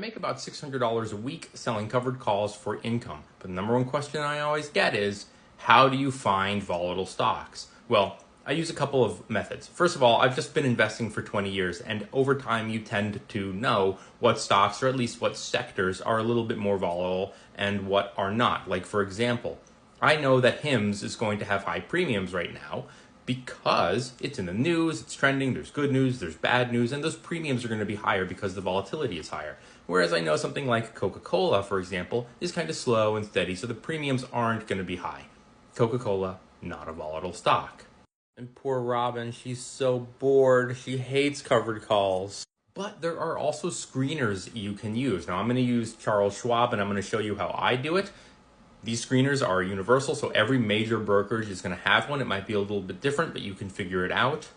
I make about $600 a week selling covered calls for income. But the number one question I always get is, how do you find volatile stocks? Well, I use a couple of methods. First of all, I've just been investing for 20 years, and over time you tend to know what stocks, or at least what sectors, are a little bit more volatile and what are not. Like, for example, I know that Hims is going to have high premiums right now because it's in the news, it's trending, there's good news, there's bad news, and those premiums are going to be higher because the volatility is higher. Whereas I know something like Coca-Cola, for example, is kind of slow and steady, so the premiums aren't going to be high. Coca-Cola, not a volatile stock. And poor Robin, she's so bored. She hates covered calls. But there are also screeners you can use. Now, I'm going to use Charles Schwab, and I'm going to show you how I do it. These screeners are universal, so every major brokerage is going to have one. It might be a little bit different, but you can figure it out.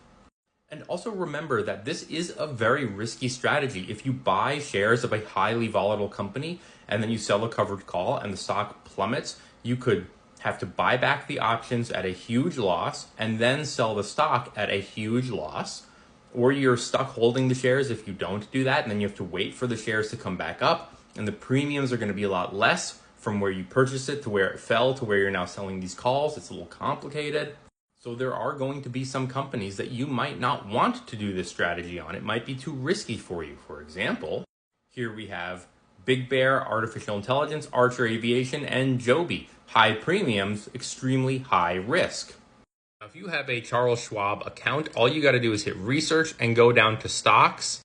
And also remember that this is a very risky strategy. If you buy shares of a highly volatile company and then you sell a covered call and the stock plummets, you could have to buy back the options at a huge loss and then sell the stock at a huge loss. Or you're stuck holding the shares if you don't do that, and then you have to wait for the shares to come back up, and the premiums are going to be a lot less from where you purchased it to where it fell to where you're now selling these calls. It's a little complicated. So there are going to be some companies that you might not want to do this strategy on. It might be too risky for you. For example, here we have Big Bear, Artificial Intelligence, Archer Aviation, and Joby. High premiums, extremely high risk. Now, if you have a Charles Schwab account, all you got to do is hit research and go down to stocks,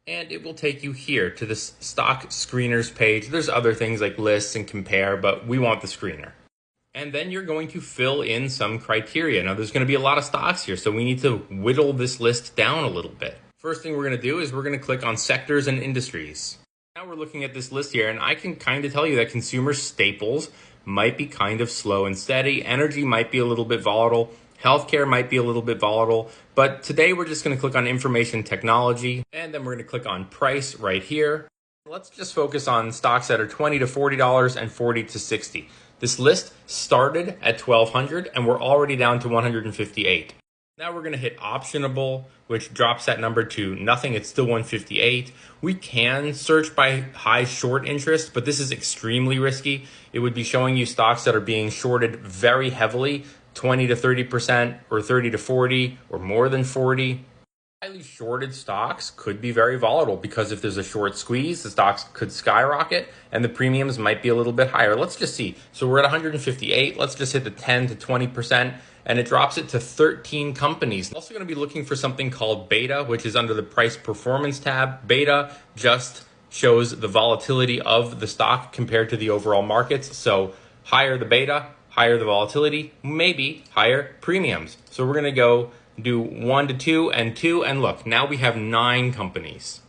and it will take you here to this stock screeners page. There's other things like lists and compare, but we want the screener. And then you're going to fill in some criteria. Now, there's going to be a lot of stocks here, so we need to whittle this list down a little bit. First thing we're going to do is we're going to click on sectors and industries. Now we're looking at this list here, and I can kind of tell you that consumer staples might be kind of slow and steady. Energy might be a little bit volatile. Healthcare might be a little bit volatile. But today we're just going to click on information technology, and then we're going to click on price right here. Let's just focus on stocks that are $20 to $40 and $40 to $60. This list started at $1,200 and we're already down to $158. Now we're going to hit optionable, which drops that number to nothing. It's still $158. We can search by high short interest, but this is extremely risky. It would be showing you stocks that are being shorted very heavily, 20 to 30% or 30 to 40 or more than 40. Highly shorted stocks could be very volatile because if there's a short squeeze, the stocks could skyrocket and the premiums might be a little bit higher. Let's just see. So we're at 158. Let's just hit the 10 to 20% and it drops it to 13 companies. I'm also going to be looking for something called beta, which is under the price performance tab. Beta just shows the volatility of the stock compared to the overall markets. So higher the beta, higher the volatility, maybe higher premiums. So we're going to go do 1 to 2 and 2, and look, now we have 9 companies.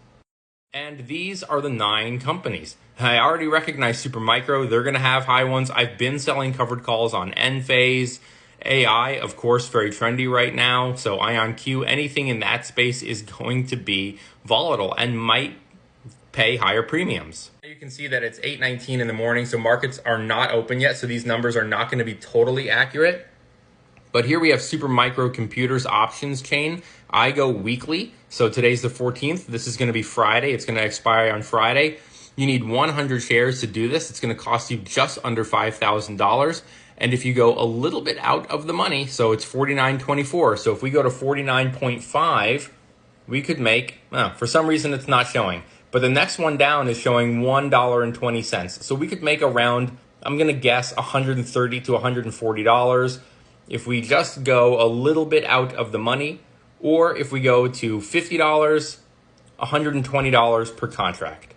And these are the 9 companies. I already recognize Supermicro. They're going to have high ones. I've been selling covered calls on Enphase. AI, of course, very trendy right now. So IonQ, anything in that space is going to be volatile and might pay higher premiums. You can see that it's 8:19 in the morning, so markets are not open yet. So these numbers are not going to be totally accurate. But here we have Supermicro Computers options chain. I go weekly. So today's the 14th. This is going to be Friday. It's going to expire on Friday. You need 100 shares to do this. It's going to cost you just under $5,000. And if you go a little bit out of the money, so it's $49.24. So if we go to 49.5, we could make, for some reason it's not showing. But the next one down is showing $1.20. So we could make around, I'm going to guess, $130 to $140. If we just go a little bit out of the money, or if we go to $50, $120 per contract.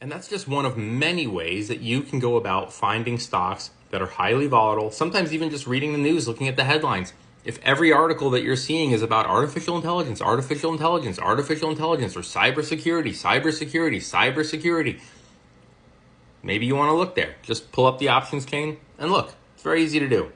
And that's just one of many ways that you can go about finding stocks that are highly volatile, sometimes even just reading the news, looking at the headlines. If every article that you're seeing is about artificial intelligence, or cybersecurity, maybe you want to look there. Just pull up the options chain and look. It's very easy to do.